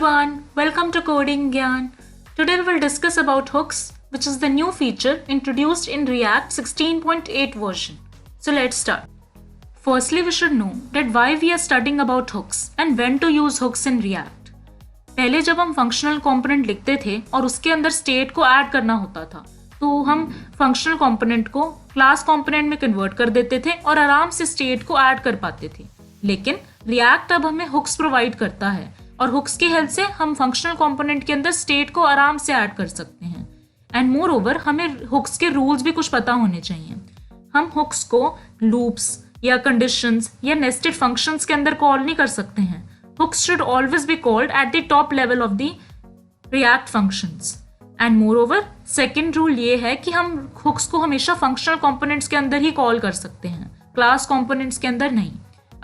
everyone, welcome to Coding Gyan. Today we will discuss about hooks, which is the new feature introduced in React 16.8 version. So let's start. Firstly, we should know that why we are studying about hooks and when to use hooks in React. पहले जब हम functional component लिखते थे और उसके अंदर state को add करना होता था, तो हम फंक्शनल कंपोनेंट को क्लास कंपोनेंट में कन्वर्ट कर देते थे और आराम से स्टेट को ऐड कर पाते थे. लेकिन रिएक्ट अब हमें हुक्स प्रोवाइड करता है और हुक्स की हेल्प से हम फंक्शनल कंपोनेंट के अंदर स्टेट को आराम से ऐड कर सकते हैं. एंड मोर ओवर हमें हुक्स के रूल्स भी कुछ पता होने चाहिए. हम हुक्स को लूप्स या कंडीशंस या नेस्टेड फंक्शंस के अंदर कॉल नहीं कर सकते हैं. Hooks should always be called at the top level of the React functions. And moreover second rule ये है कि हम हुक्स को हमेशा फंक्शनल कंपोनेंट्स के अंदर ही कॉल कर सकते हैं, क्लास कंपोनेंट्स के अंदर नहीं.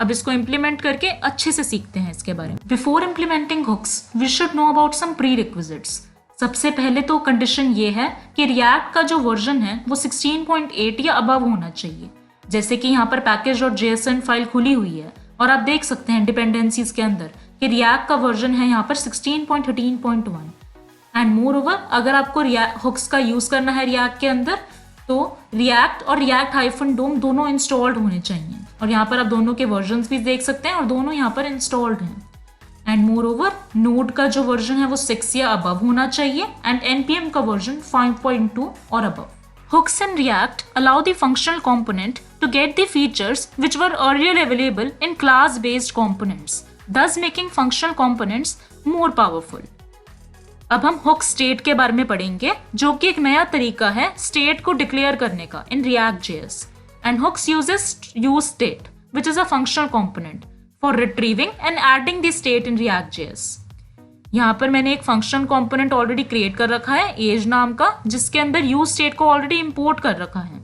अब इसको इम्प्लीमेंट करके अच्छे से सीखते हैं इसके बारे में. Before implementing hooks we should know about some prerequisites. सबसे पहले तो कंडीशन ये है कि रिएक्ट का जो वर्जन है वो 16.8 या अबव होना चाहिए. जैसे कि यहाँ पर package.json फाइल खुली हुई है और आप देख सकते हैं डिपेंडेंसीज के अंदर कि रिएक्ट का वर्जन है यहाँ पर 16.13.1. एंड मोर ओवर अगर आपको हुक्स का यूज करना है रिएक्ट के अंदर तो रिएक्ट और react-dom दोनों इंस्टॉल्ड होने चाहिए. और यहाँ पर आप दोनों के वर्जन्स भी देख सकते हैं और दोनों यहाँ पर इंस्टॉल्ड हैं. एंड मोर ओवर नोड का जो वर्जन है वो 6 या अबव होना चाहिए एंड npm का वर्जन 5.2 और above. Hooks in React allow the functional component to get the features which were earlier available in class-based components, thus making functional components more powerful. अब हम हुक स्टेट के बारे में पढ़ेंगे जो कि एक नया तरीका है स्टेट को डिक्लेयर करने का इन React.js. And hooks uses use state, which is a functional component, for retrieving and adding the state in React.js. यहाँ पर मैंने एक फंक्शनल कंपोनेंट ऑलरेडी क्रिएट कर रखा है एज नाम का, जिसके अंदर यूज स्टेट को ऑलरेडी इंपोर्ट कर रखा है.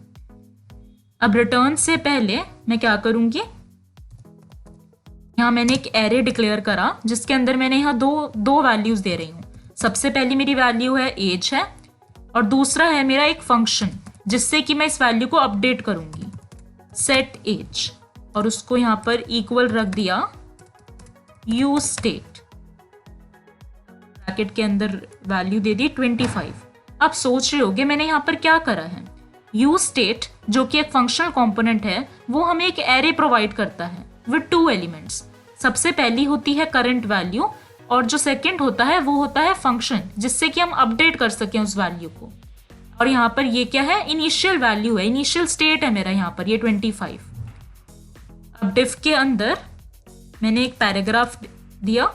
अब रिटर्न से पहले मैं क्या करूंगी, यहाँ मैंने एक एरे डिक्लेयर करा जिसके अंदर मैंने यहाँ दो वैल्यूज दे रही हूँ. सबसे पहली मेरी वैल्यू है एज है और दूसरा है मेरा एक फंक्शन जिससे कि मैं इस वैल्यू को अपडेट करूंगी सेट एज और उसको यहां पर इक्वल रख दिया यूज स्टेट. ब्रैकेट के अंदर वैल्यू दे दी 25. अब सोच रहे होगे मैंने यहां पर क्या करा है. यूज स्टेट जो कि एक फंक्शनल कंपोनेंट है वो हमें एक एरे प्रोवाइड करता है विद 2 एलिमेंट्स. सबसे पहली होती है करंट वैल्यू और जो सेकेंड होता है वो होता है फंक्शन जिससे कि हम अपडेट कर सकें उस वैल्यू को. और यहाँ पर ये क्या है, इनिशियल वैल्यू है, इनिशियल स्टेट है मेरा यहाँ पर ये 25. अब डिफ के अंदर मैंने एक पैराग्राफ दिया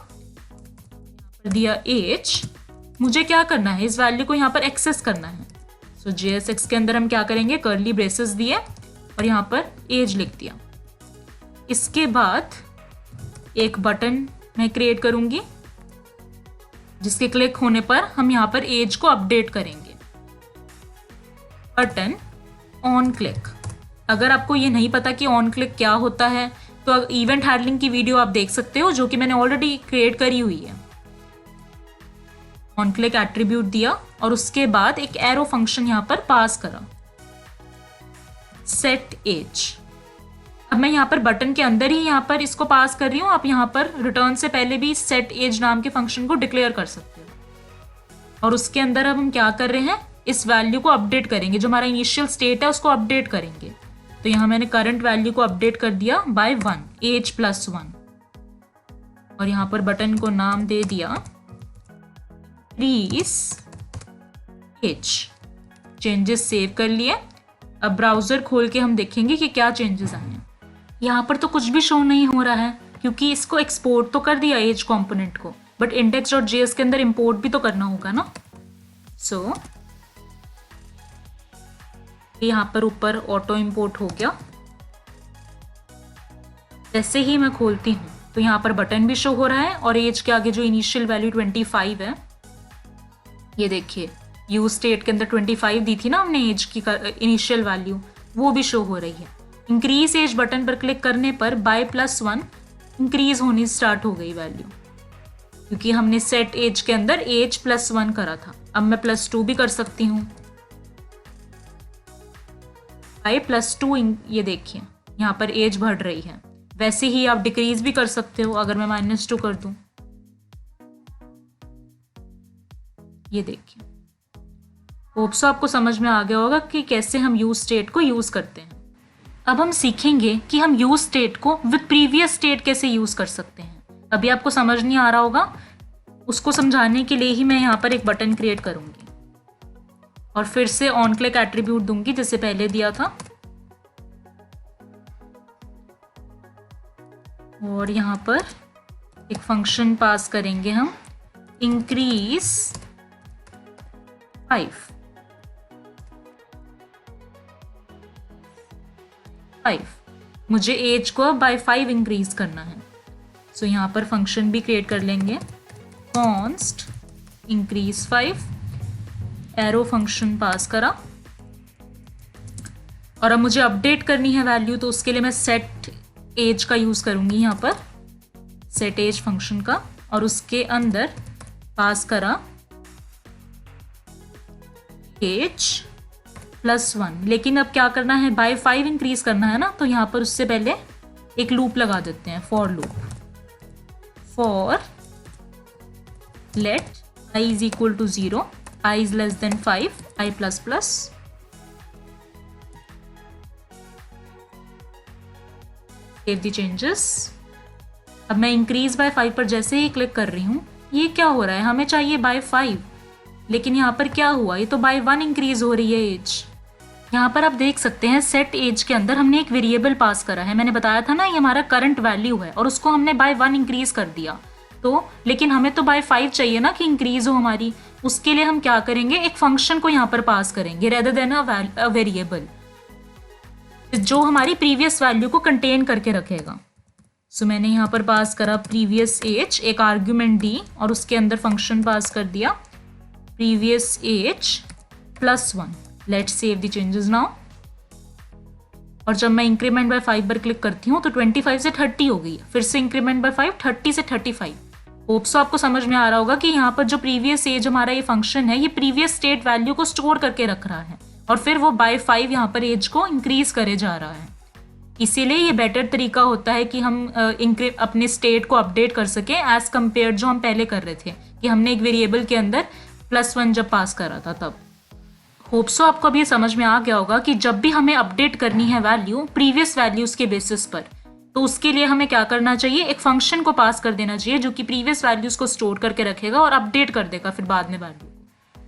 एज. मुझे क्या करना है, इस वैल्यू को यहाँ पर एक्सेस करना है. सो JSX के अंदर हम क्या करेंगे, कर्ली ब्रेसेस दिए और यहाँ पर एज लिख दिया. इसके बाद एक बटन मैं क्रिएट करूंगी जिसके क्लिक होने पर हम यहाँ पर एज को अपडेट करेंगे. Button on click. अगर आपको ये नहीं पता कि ऑन क्लिक क्या होता है तो इवेंट हैंडलिंग की वीडियो आप देख सकते हो जो कि मैंने ऑलरेडी क्रिएट करी हुई है. ऑन क्लिक एट्रीब्यूट दिया और उसके बाद एक एरो फंक्शन यहां पर पास करा सेट एज. अब मैं यहाँ पर बटन के अंदर ही यहाँ पर इसको पास कर रही हूँ. आप यहाँ पर रिटर्न से पहले भी सेट एज नाम के फंक्शन को डिक्लेयर कर सकते हो. और उसके अंदर अब हम क्या कर रहे हैं, इस वैल्यू को अपडेट करेंगे. जो हमारा इनिशियल स्टेट है उसको अपडेट करेंगे. तो यहाँ मैंने करंट वैल्यू को अपडेट कर दिया बाय 1 एज +1 और यहाँ पर बटन को नाम दे दिया इंक्रीज एज. चेंजेस सेव कर लिए. अब ब्राउजर खोल के हम देखेंगे कि क्या चेंजेस आए हैं. यहाँ पर तो कुछ भी शो नहीं हो रहा है क्योंकि इसको एक्सपोर्ट तो कर दिया एज कंपोनेंट को, बट index.js के अंदर इंपोर्ट भी तो करना होगा ना. सो यहाँ पर ऊपर ऑटो इंपोर्ट हो गया. जैसे ही मैं खोलती हूँ तो यहाँ पर बटन भी शो हो रहा है और एज के आगे जो इनिशियल वैल्यू 25 है, ये देखिए यूज स्टेट के अंदर 25 दी थी ना हमने एज की इनिशियल वैल्यू, वो भी शो हो रही है. इंक्रीज एज बटन पर क्लिक करने पर बाय +1 इंक्रीज होनी स्टार्ट हो गई वैल्यू क्योंकि हमने सेट एज के अंदर एज +1 करा था. अब मैं +2 भी कर सकती हूँ. +2 ये देखिए यहाँ पर एज बढ़ रही है. वैसे ही आप डिक्रीज भी कर सकते हो. अगर मैं -2 कर दूं ये देखिए, होप सो आपको समझ में आ गया होगा कि कैसे हम यूज स्टेट को यूज करते हैं। अब हम सीखेंगे कि हम यूज स्टेट को विद प्रीवियस स्टेट कैसे यूज कर सकते हैं। अभी आपको समझ नहीं आ रहा होगा, उसको समझाने के लिए ही मैं यहाँ पर एक बटन क्रिएट करूंगी और फिर से ऑन क्लिक एट्रीब्यूट दूंगी जैसे पहले दिया था, और यहाँ पर एक फंक्शन पास करेंगे हम इंक्रीज 5। मुझे एज को बाय 5 इंक्रीज करना है। सो यहाँ पर फंक्शन भी क्रिएट कर लेंगे, कॉन्स्ट इंक्रीज 5, एरो फंक्शन पास करा, और अब मुझे अपडेट करनी है वैल्यू, तो उसके लिए मैं सेट एज का यूज करूंगी यहाँ पर, सेट एज फंक्शन का, और उसके अंदर पास करा एज +1। लेकिन अब क्या करना है, बाय 5 इंक्रीज करना है ना, तो यहाँ पर उससे पहले एक लूप लगा देते हैं, for loop, for let i is equal to 0, i is less than 5, i plus plus, save the changes। अब मैं इंक्रीज बाय 5 पर जैसे ही क्लिक कर रही हूँ, ये क्या हो रहा है, हमें चाहिए बाय 5, लेकिन यहाँ पर क्या हुआ, ये तो बाय 1 इंक्रीज हो रही है एज। यहाँ पर आप देख सकते हैं सेट एज के अंदर हमने एक वेरिएबल पास करा है, मैंने बताया था ना ये हमारा करंट वैल्यू है, और उसको हमने बाय 1 इंक्रीज कर दिया। तो लेकिन हमें तो बाय 5 चाहिए ना कि इंक्रीज हो हमारी, उसके लिए हम क्या करेंगे, एक फंक्शन को यहाँ पर पास करेंगे रेदर देन अ वेरिएबल, जो हमारी प्रीवियस वैल्यू को कंटेन करके रखेगा। सो मैंने यहाँ पर पास करा प्रीवियस एज, एक आर्ग्यूमेंट दी, और उसके अंदर फंक्शन पास कर दिया previous age +1। Let's save the changes now. और जब मैं इंक्रीमेंट बाय 5 पर क्लिक करती हूँ तो 25 से 30 हो गई है, फिर से इंक्रीमेंट बाय 5, 30 से 35। होप सो आपको समझ में आ रहा होगा कि यहाँ पर जो प्रीवियस एज हमारा ये फंक्शन है, ये प्रीवियस स्टेट वैल्यू को स्टोर करके रख रहा है, और फिर वो बाय 5 यहाँ पर एज को इंक्रीज करे जा रहा है। इसीलिए ये बेटर तरीका होता है कि हम अपने स्टेट को अपडेट कर सकें एज कम्पेयर जो हम पहले कर रहे थे कि हमने एक वेरिएबल के अंदर +1 जब पास करा था तब। होप सो आपको अब ये समझ में आ गया होगा कि जब भी हमें अपडेट करनी है वैल्यू प्रीवियस वैल्यूज के बेसिस पर, तो उसके लिए हमें क्या करना चाहिए, एक फंक्शन को पास कर देना चाहिए जो कि प्रीवियस वैल्यूज को स्टोर करके रखेगा और अपडेट कर देगा फिर बाद में वैल्यू।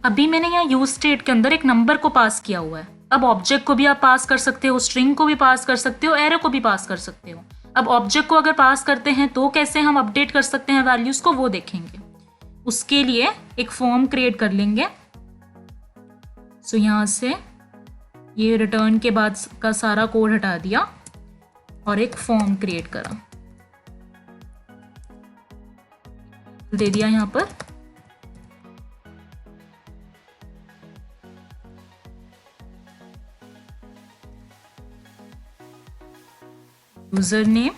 अभी मैंने यहाँ यूज स्टेट के अंदर एक नंबर को पास किया हुआ है। अब ऑब्जेक्ट को भी आप पास कर सकते हो, स्ट्रिंग को भी पास कर सकते हो, एरो को भी पास कर सकते हो। अब ऑब्जेक्ट को अगर पास करते हैं तो कैसे हम अपडेट कर सकते हैं वैल्यूज को, वो देखेंगे। उसके लिए एक फॉर्म क्रिएट कर लेंगे। सो यहाँ से ये रिटर्न के बाद का सारा कोड हटा दिया और एक फॉर्म क्रिएट करा, दे दिया यहाँ पर। यूजर नेम,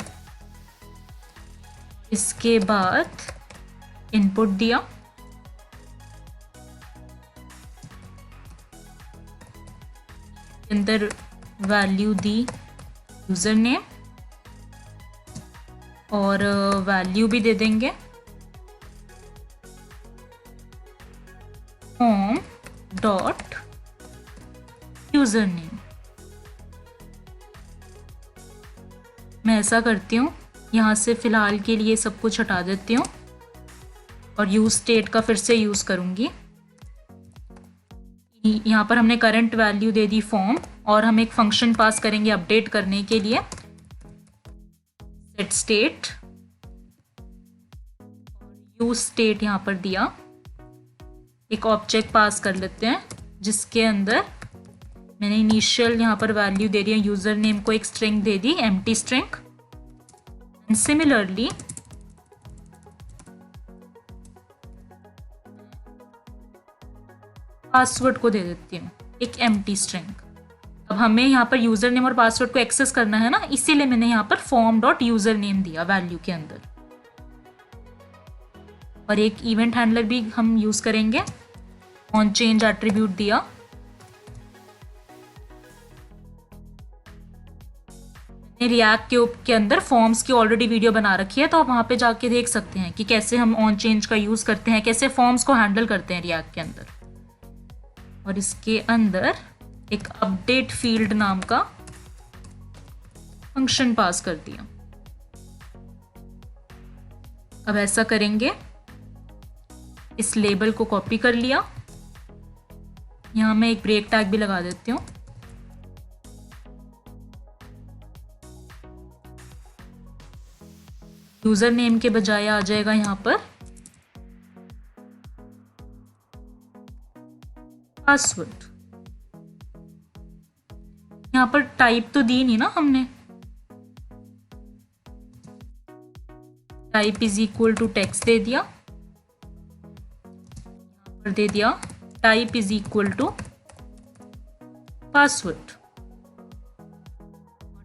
इसके बाद इनपुट दिया, अंदर वैल्यू दी यूजर नेम और वैल्यू भी दे देंगे फॉर्म डॉट यूजर नेम। मैं ऐसा करती हूँ, यहाँ से फिलहाल के लिए सब कुछ हटा देती हूँ और यूज स्टेट का फिर से यूज करूँगी। यहाँ पर हमने current value they the form, और हम एक फंक्शन पास करेंगे अपडेट करने के लिए, सेट स्टेट, यूज स्टेट यहाँ पर दिया। एक ऑब्जेक्ट पास कर लेते हैं जिसके अंदर मैंने इनिशियल यहाँ पर वैल्यू दे दी है, यूजर नेम को एक string they the, empty string. And similarly password को दे देती हूँ एक एम्प्टी स्ट्रिंग। अब हमें यहाँ पर यूजर नेम और पासवर्ड को एक्सेस करना है ना, इसीलिए मैंने यहाँ पर फॉर्म डॉट यूजर नेम दिया वैल्यू के अंदर। और एक इवेंट हैंडलर भी हम यूज करेंगे, ऑन चेंज एट्रीब्यूट दिया, रिएक्ट के अंदर फॉर्म्स की ऑलरेडी वीडियो बना रखी है, तो आप वहाँ पे जाके देख सकते हैं कि कैसे हम ऑन चेंज का यूज़ करते हैं, कैसे फॉर्म्स को हैंडल करते हैं रिएक्ट के अंदर। और इसके अंदर एक अपडेट फील्ड नाम का फंक्शन पास कर दिया। अब ऐसा करेंगे, इस लेबल को कॉपी कर लिया, यहां मैं एक ब्रेक टैग भी लगा देती हूँ। यूजर नेम के बजाय आ जाएगा यहां पर पासवर्ड। यहां पर टाइप तो दी नहीं ना हमने, type is equal to text दे दिया, पर दे दिया type is equal to password.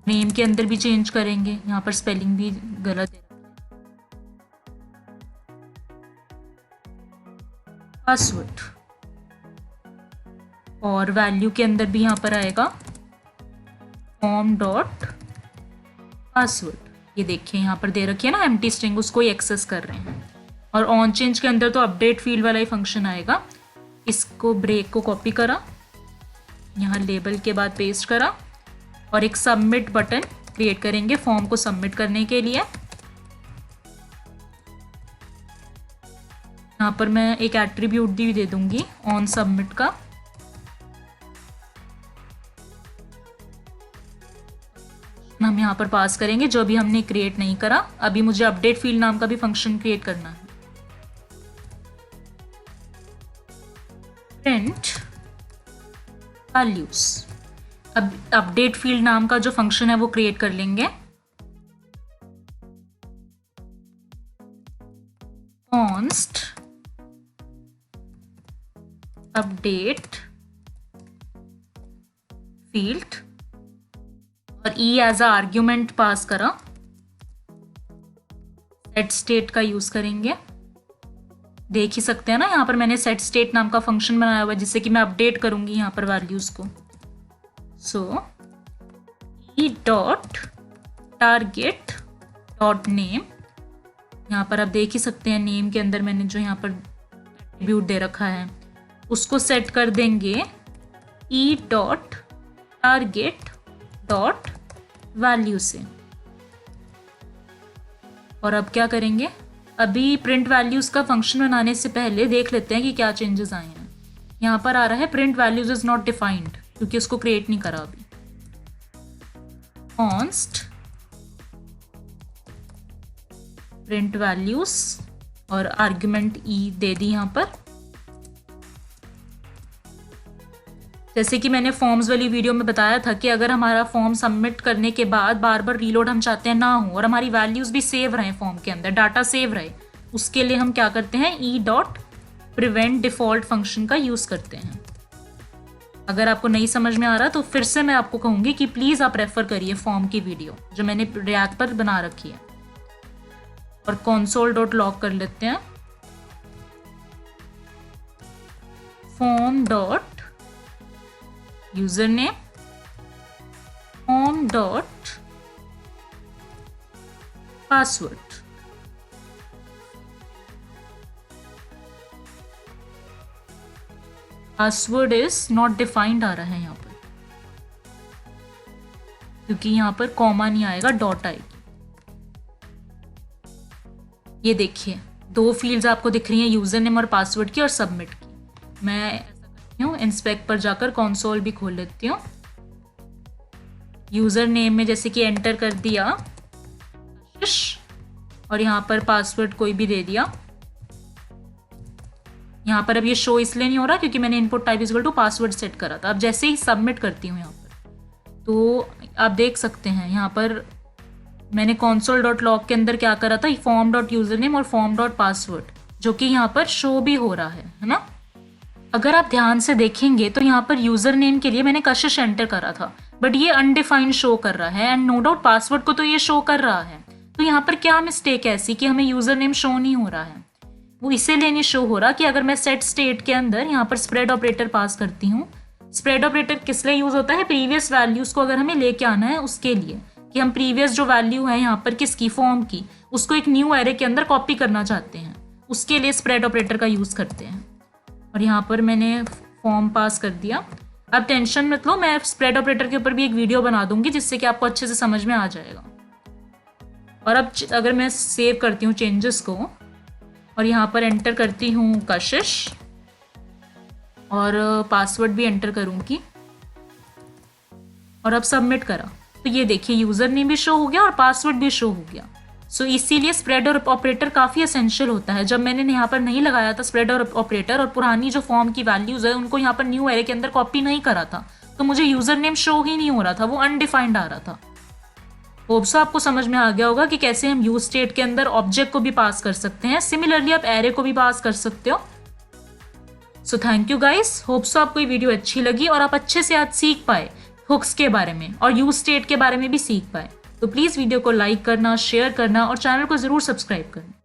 Name के अंदर भी चेंज करेंगे, यहां पर स्पेलिंग भी गलत है, पासवर्ड। और वैल्यू के अंदर भी यहां पर आएगा फॉर्म डॉट पासवर्ड। ये देखिए यहाँ पर दे रखी है ना एम्प्टी स्ट्रिंग, उसको ही एक्सेस कर रहे हैं। और ऑन चेंज के अंदर तो अपडेट फील्ड वाला ही फंक्शन आएगा। इसको ब्रेक को कॉपी करा, यहाँ लेबल के बाद पेस्ट करा और एक सबमिट बटन क्रिएट करेंगे फॉर्म को सबमिट करने के लिए। यहाँ पर मैं एक एट्रीब्यूट भी दे दूंगी ऑन सबमिट का। हम यहाँ पर पास करेंगे जो अभी हमने क्रिएट नहीं करा। अभी मुझे अपडेट फील्ड नाम का भी फंक्शन क्रिएट करना है। Print values. अब अपडेट फील्ड नाम का जो फंक्शन है वो क्रिएट कर लेंगे। कॉन्स्ट अपडेट फील्ड और ई एज अ आर्ग्यूमेंट पास करा। सेट स्टेट का यूज करेंगे, देख ही सकते हैं ना यहाँ पर मैंने सेट स्टेट नाम का फंक्शन बनाया हुआ है जिससे कि मैं अपडेट करूंगी यहाँ पर वैल्यूज को। So e dot target dot name, यहाँ पर आप देख ही सकते हैं नेम के अंदर मैंने जो यहाँ पर एट्रीब्यूट दे रखा है उसको सेट कर देंगे ई डॉट टारगेट डॉट वैल्यू से। और अब क्या करेंगे, अभी प्रिंट वैल्यूज का फंक्शन बनाने से पहले देख लेते हैं कि क्या चेंजेस आए हैं। यहाँ पर आ रहा है print values is not defined, क्योंकि उसको क्रिएट नहीं करा अभी। कॉन्स्ट प्रिंट वैल्यूज और आर्ग्यूमेंट ई दे दी यहाँ पर। जैसे कि मैंने फॉर्म्स वाली वीडियो में बताया था कि अगर हमारा फॉर्म सबमिट करने के बाद बार बार रीलोड हम चाहते हैं ना हो और हमारी वैल्यूज भी सेव रहे फॉर्म के अंदर, डाटा सेव रहे, उसके लिए हम क्या करते हैं, E dot prevent default function का यूज करते हैं। अगर आपको नहीं समझ में आ रहा तो फिर से मैं आपको कहूंगी कि प्लीज आप रेफर करिए फॉर्म की वीडियो जो मैंने रिएक्ट पर बना रखी है। और console डॉट लॉग कर लेते हैं form dot user name form dot password. Password is not defined आ रहा है यहाँ पर, क्योंकि यहाँ पर कॉमा नहीं आएगा, डॉट आएगी। ये देखिए दो फील्ड्स आपको दिख रही हैं, यूजर नेम और पासवर्ड की और सबमिट की। मैं ऐसा करती हूँ, इंस्पेक्ट पर जाकर कंसोल भी खोल लेती हूँ। यूजर नेम में जैसे कि एंटर कर दिया और यहाँ पर पासवर्ड कोई भी दे दिया। यहाँ पर अब ये शो इसलिए नहीं हो रहा क्योंकि मैंने input type equal to password set करा था। अब जैसे ही सबमिट करती हूँ यहाँ पर तो आप देख सकते हैं यहाँ पर मैंने console डॉट लॉग के अंदर क्या करा था, फॉर्म डॉट यूजर नेम और फॉर्म डॉट पासवर्ड, जो कि यहाँ पर शो भी हो रहा है ना। अगर आप ध्यान से देखेंगे तो यहाँ पर यूजर नेम के लिए मैंने कशिश एंटर करा था, बट ये अनडिफाइंड शो कर रहा है एंड नो डाउट पासवर्ड को तो ये शो कर रहा है। तो यहाँ पर क्या मिस्टेक है ऐसी कि हमें यूजर नेम शो नहीं हो रहा है? वो इसीलिए नहीं शो हो रहा कि अगर मैं सेट स्टेट के अंदर यहाँ पर स्प्रेड ऑपरेटर पास करती हूँ। स्प्रेड ऑपरेटर किस लिए यूज होता है, प्रीवियस वैल्यूज को अगर हमें लेके आना है उसके लिए कि हम प्रीवियस जो वैल्यू है यहाँ पर किसकी, फॉर्म की, उसको एक न्यू एरे के अंदर कॉपी करना चाहते हैं, उसके लिए स्प्रेड ऑपरेटर का यूज़ करते हैं। और यहाँ पर मैंने फॉर्म पास कर दिया। अब टेंशन मत लो, मैं स्प्रेड ऑपरेटर के ऊपर भी एक वीडियो बना दूंगी जिससे कि आपको अच्छे से समझ में आ जाएगा। और अब अगर मैं सेव करती हूँ चेंजेस को और यहाँ पर एंटर करती हूँ कशिश और पासवर्ड भी एंटर करूँगी और अब सबमिट करा, तो ये देखिए यूज़र नेम भी शो हो गया और पासवर्ड भी शो हो गया। सो इसीलिए स्प्रेड ऑपरेटर काफ़ी एसेंशियल होता है। जब मैंने यहाँ पर नहीं लगाया था स्प्रेड ऑपरेटर और पुरानी जो फॉर्म की वैल्यूज़ है उनको यहाँ पर न्यू एरे के अंदर कॉपी नहीं करा था, तो मुझे यूज़र नेम शो ही नहीं हो रहा था, वो अनडिफाइंड आ रहा था। होप सो आपको समझ में आ गया होगा कि कैसे हम यूज स्टेट के अंदर ऑब्जेक्ट को भी पास कर सकते हैं। सिमिलरली आप एरे को भी पास कर सकते हो। So thank you guys, hope so आपको ये वीडियो अच्छी लगी और आप अच्छे से आज सीख पाए हुक्स के बारे में और यूज स्टेट के बारे में भी सीख पाए। तो प्लीज़ वीडियो को लाइक करना, शेयर करना और चैनल को ज़रूर सब्सक्राइब करना।